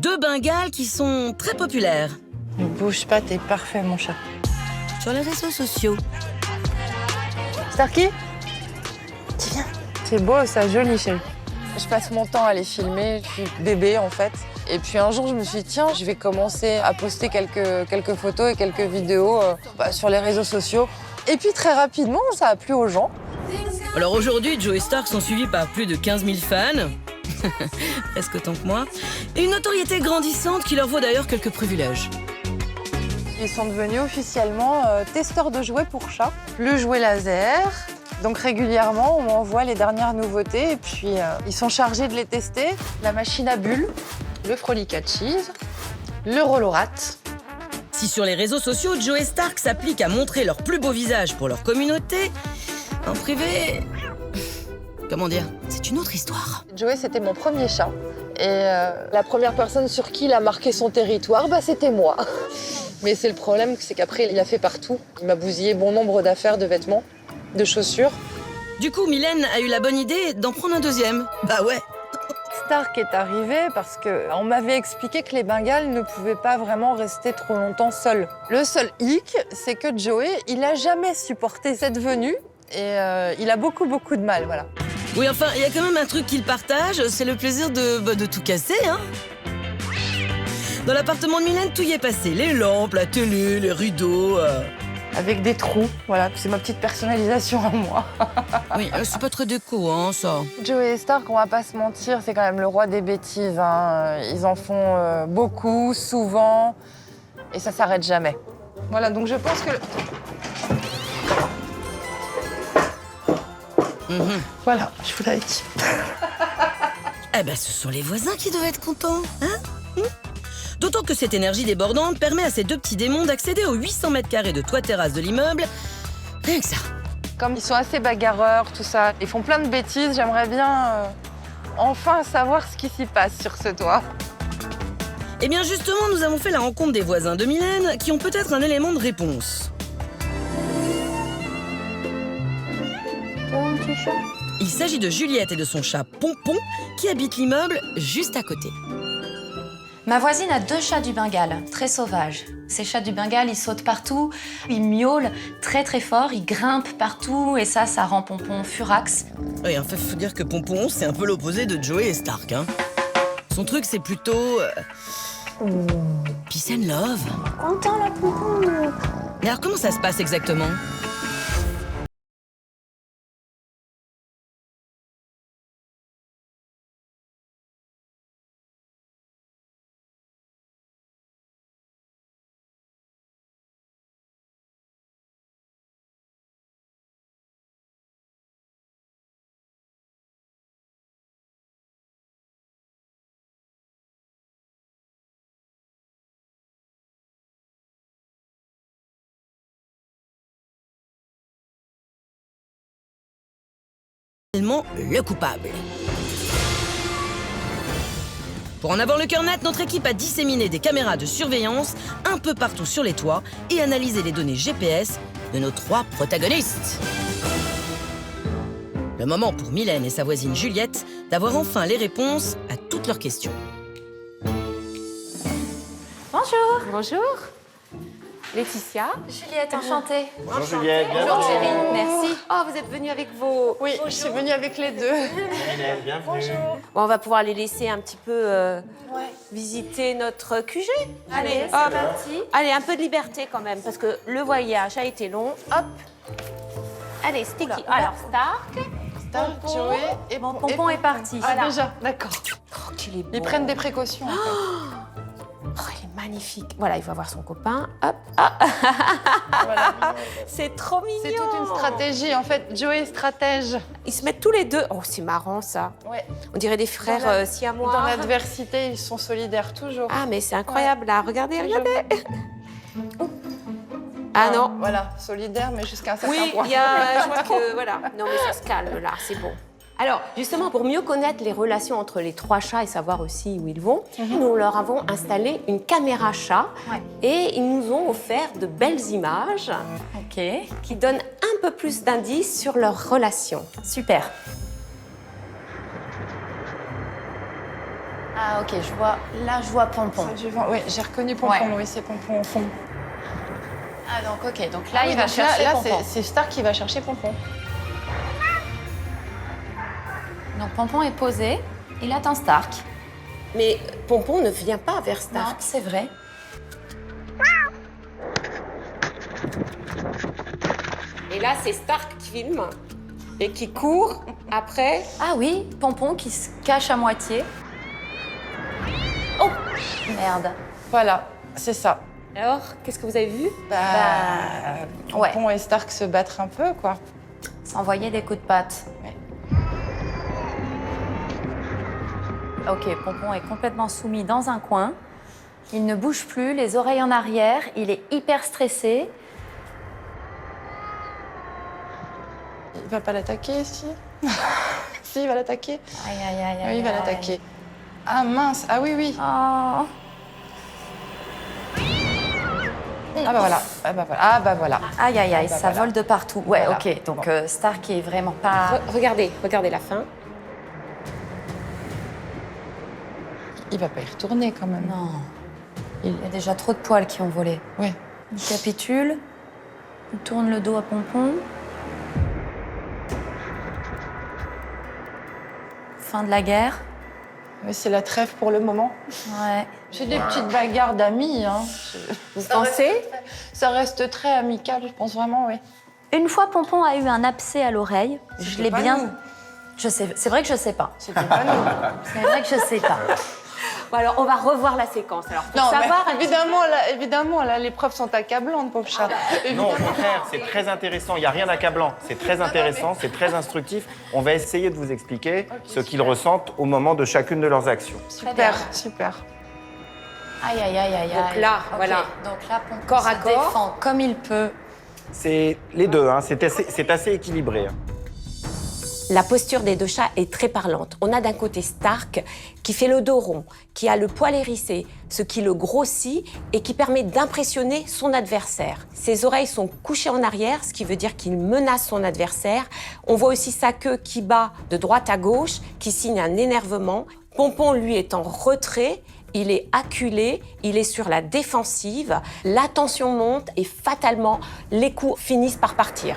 2 Bengales qui sont très populaires. Ne bouge pas, t'es parfait, mon chat. Sur les réseaux sociaux. Starkey, tu viens. C'est beau, ça, joli, chérie. Je passe mon temps à les filmer. Je suis bébé, en fait. Et puis un jour, je me suis dit, tiens, je vais commencer à poster quelques photos et quelques vidéos sur les réseaux sociaux. Et puis très rapidement, ça a plu aux gens. Alors aujourd'hui, Joe et Stark sont suivis par plus de 15 000 fans. Presque autant que moi. Et une notoriété grandissante qui leur vaut d'ailleurs quelques privilèges. Ils sont devenus officiellement testeurs de jouets pour chats. Le jouet laser. Donc régulièrement, on m'envoie les dernières nouveautés et puis ils sont chargés de les tester. La machine à bulles, le Frolicat Cheese, le Rolorat. Si sur les réseaux sociaux, Joe et Stark s'appliquent à montrer leur plus beau visage pour leur communauté, en privé, comment dire, c'est une autre histoire. Joey, c'était mon premier chat. Et la première personne sur qui il a marqué son territoire, c'était moi. Mais c'est le problème, c'est qu'après, il a fait partout. Il m'a bousillé bon nombre d'affaires, de vêtements, de chaussures. Du coup, Mylène a eu la bonne idée d'en prendre un deuxième. Bah ouais. Stark est arrivé parce qu'on m'avait expliqué que les Bengales ne pouvaient pas vraiment rester trop longtemps seuls. Le seul hic, c'est que Joey, il n'a jamais supporté cette venue et il a beaucoup de mal, voilà. Oui, enfin, il y a quand même un truc qu'ils partagent, c'est le plaisir de tout casser, hein. Dans l'appartement de Mylène, tout y est passé. Les lampes, la télé, les rideaux... Avec des trous, voilà, c'est ma petite personnalisation à moi. Oui, c'est pas très déco, hein, ça. Joey et Stark, on va pas se mentir, c'est quand même le roi des bêtises, hein. Ils en font beaucoup, souvent, et ça s'arrête jamais. Voilà, donc je pense que... Voilà, je vous l'avais dit. Eh ben, ce sont les voisins qui doivent être contents, hein. D'autant que cette énergie débordante permet à ces 2 petits démons d'accéder aux 800 mètres carrés de toit terrasse de l'immeuble. Rien que ça. Comme ils sont assez bagarreurs, tout ça, ils font plein de bêtises, j'aimerais bien enfin savoir ce qui s'y passe sur ce toit. Eh bien justement, nous avons fait la rencontre des voisins de Mylène qui ont peut-être un élément de réponse. Ton petit chat. Il s'agit de Juliette et de son chat Pompon qui habitent l'immeuble juste à côté. Ma voisine a 2 chats du Bengale, très sauvages. Ces chats du Bengale, ils sautent partout, ils miaulent très fort, ils grimpent partout et ça rend Pompon furax. Oui, en fait, faut dire que Pompon, c'est un peu l'opposé de Joey et Stark, hein. Son truc, c'est plutôt... peace and love. Content la Pompon. Mais alors, comment ça se passe exactement ? Le coupable. Pour en avoir le cœur net, notre équipe a disséminé des caméras de surveillance un peu partout sur les toits et analysé les données GPS de nos 3 protagonistes. Le moment pour Mylène et sa voisine Juliette d'avoir enfin les réponses à toutes leurs questions. Bonjour. Bonjour. Laetitia. Juliette, enchantée. Bonjour Juliette, Bonjour bienvenue. chérie, merci. Oh, vous êtes venus avec vos... Oui, je suis venue avec les 2. Mylène, bienvenue. Bon, on va pouvoir les laisser un petit peu visiter notre QG. Allez, c'est hop. parti. Allez, un peu de liberté quand même, parce que le voyage a été long. Hop. Allez, Sticky. Alors, Stark. Stark, Joey et Bon, Pompon est parti. Ah, déjà, d'accord. Oh, qu'il est beau. Ils prennent des précautions. En fait. Oh, il est magnifique. Voilà, il va voir son copain. Hop. Ah. Voilà. C'est trop mignon. C'est toute une stratégie. En fait, Joey est stratège. Ils se mettent tous les deux. Oh, c'est marrant ça. Ouais. On dirait des frères siamois. Dans l'adversité, ils sont solidaires toujours. Ah, mais c'est incroyable là. Regardez, Toujours. regardez. Ah non. Voilà, solidaire, mais jusqu'à un certain Oui, point. il y a, je vois que, voilà. Non, mais ça se calme, là, c'est bon. Alors, justement, pour mieux connaître les relations entre les 3 chats et savoir aussi où ils vont, nous leur avons installé une caméra chat et ils nous ont offert de belles images Ok, qui donnent un peu plus d'indices sur leur relation. super. Ah, ok, je vois. Là, je vois Pompon. Oui, j'ai reconnu Pompon. Ouais. Oui, c'est Pompon au fond. Ah, donc, ok. Donc là, Ah oui, il va donc chercher là, Pompon. c'est Stark qui va chercher Pompon. Donc, Pompon est posé. Il attend Stark. Mais Pompon ne vient pas vers Non, Stark. c'est vrai. Et là, c'est Stark qui filme et qui court après. Ah oui, Pompon qui se cache à moitié. Oh, merde. Voilà, c'est ça. Alors, qu'est-ce que vous avez vu? Pompon et Stark se battre un peu, quoi. S'envoyer des coups de patte. Ouais. Ok, Pompon est complètement soumis dans un coin. Il ne bouge plus, les oreilles en arrière. Il est hyper stressé. Il va pas l'attaquer, si? Si, il va l'attaquer. Aïe, aïe, aïe, aïe. Oui, il va aïe. l'attaquer. Ah mince, ah oui, oui. Oh. Ah bah voilà, ah bah voilà, ah bah voilà. Aïe, aïe, aïe, Ah bah ça voilà. vole de partout. Ouais, Voilà. ok. Donc Bon. Stark est vraiment pas... Regardez la fin. Il va pas y retourner quand même. Non. Il y a déjà trop de poils qui ont volé. Ouais. Il capitule. Il tourne le dos à Pompon. Fin de la guerre. Mais c'est la trêve pour le moment. Ouais. C'est des petites bagarres d'amis, hein. Vous pensez? Ça reste très amical, je pense vraiment, oui. Une fois, Pompon a eu un abcès à l'oreille. Je C'était l'ai pas bien... nous. Je sais, c'est vrai que je sais pas. C'était pas nous. C'est vrai que je sais pas. Bon, alors, on va revoir la séquence. Alors, pour Non, savoir... mais évidemment, là, les preuves sont accablantes, pauvre chat. Non, au contraire, c'est très intéressant. Il n'y a rien d'accablant. C'est très intéressant, c'est très instructif. On va essayer de vous expliquer ce qu'ils ressentent au moment de chacune de leurs actions. Super, super. Aïe, aïe, aïe, aïe, Donc aïe. là, Ok, voilà. Donc là, Pompon Corps à se corps. défend comme il peut. C'est les deux, hein. C'est assez équilibré, hein. La posture des deux chats est très parlante. On a d'un côté Stark qui fait le dos rond, qui a le poil hérissé, ce qui le grossit et qui permet d'impressionner son adversaire. Ses oreilles sont couchées en arrière, ce qui veut dire qu'il menace son adversaire. On voit aussi sa queue qui bat de droite à gauche, qui signe un énervement. Pompon, lui, est en retrait. Il est acculé, il est sur la défensive. La tension monte et fatalement, les coups finissent par partir.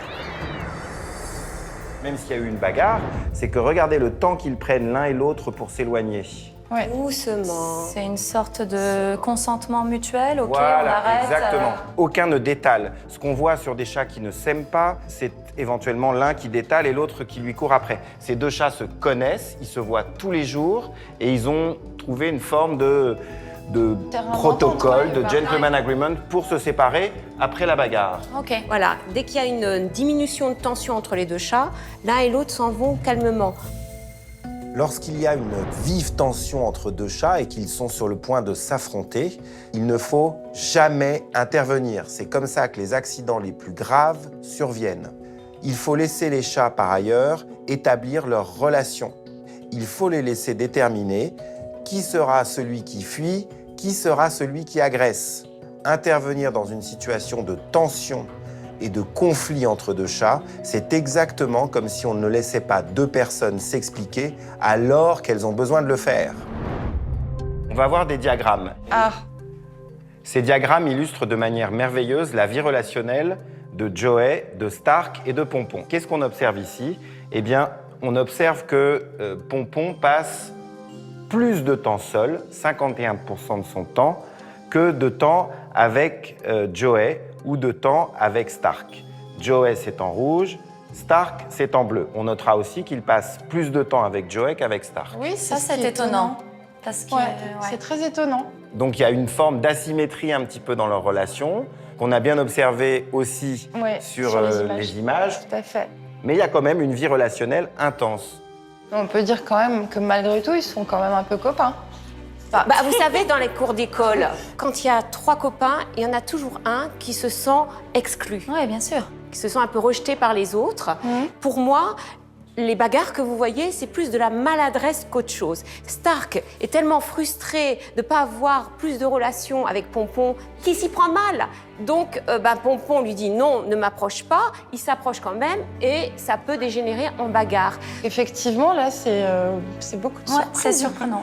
Même s'il y a eu une bagarre, c'est que regardez le temps qu'ils prennent l'un et l'autre pour s'éloigner. Ouais. Doucement. C'est une sorte de consentement mutuel. Ok, on Voilà, arrête. exactement. Aucun ne détale. Ce qu'on voit sur des chats qui ne s'aiment pas, c'est éventuellement l'un qui détale et l'autre qui lui court après. Ces deux chats se connaissent, ils se voient tous les jours et ils ont trouvé une forme de Terrain protocole, d'entente, de ouais, gentleman agreement pour se séparer après la bagarre. Ok. Voilà, dès qu'il y a une diminution de tension entre les deux chats, l'un et l'autre s'en vont calmement. Lorsqu'il y a une vive tension entre deux chats et qu'ils sont sur le point de s'affronter, il ne faut jamais intervenir. C'est comme ça que les accidents les plus graves surviennent. Il faut laisser les chats, par ailleurs, établir leur relation. Il faut les laisser déterminer qui sera celui qui fuit, qui sera celui qui agresse. Intervenir dans une situation de tension et de conflit entre deux chats, c'est exactement comme si on ne laissait pas deux personnes s'expliquer alors qu'elles ont besoin de le faire. On va voir des diagrammes. Ah, Ces diagrammes illustrent de manière merveilleuse la vie relationnelle de Joey, de Stark et de Pompon. Qu'est-ce qu'on observe ici? Eh bien, on observe que Pompon passe plus de temps seul, 51% de son temps, que de temps avec Joey ou de temps avec Stark. Joey, c'est en rouge, Stark, c'est en bleu. On notera aussi qu'il passe plus de temps avec Joey qu'avec Stark. oui, Ça, ce c'est qui est étonnant. Parce que, Ouais, ouais. c'est très étonnant. Donc il y a une forme d'asymétrie un petit peu dans leur relation, qu'on a bien observé aussi Ouais, sur sur les images, Tout à fait. mais il y a quand même une vie relationnelle intense. On peut dire quand même que malgré tout, ils sont quand même un peu copains. Bah, vous savez, dans les cours d'école, quand il y a trois copains, il y en a toujours un qui se sent exclu, Ouais, bien sûr. qui se sent un peu rejeté par les autres. Pour moi, les bagarres que vous voyez, c'est plus de la maladresse qu'autre chose. Stark est tellement frustré de ne pas avoir plus de relations avec Pompon qu'il s'y prend mal. Donc, Pompon lui dit non, ne m'approche pas. Il s'approche quand même et ça peut dégénérer en bagarre. Effectivement, là, c'est beaucoup de Ouais, surprises. c'est surprenant.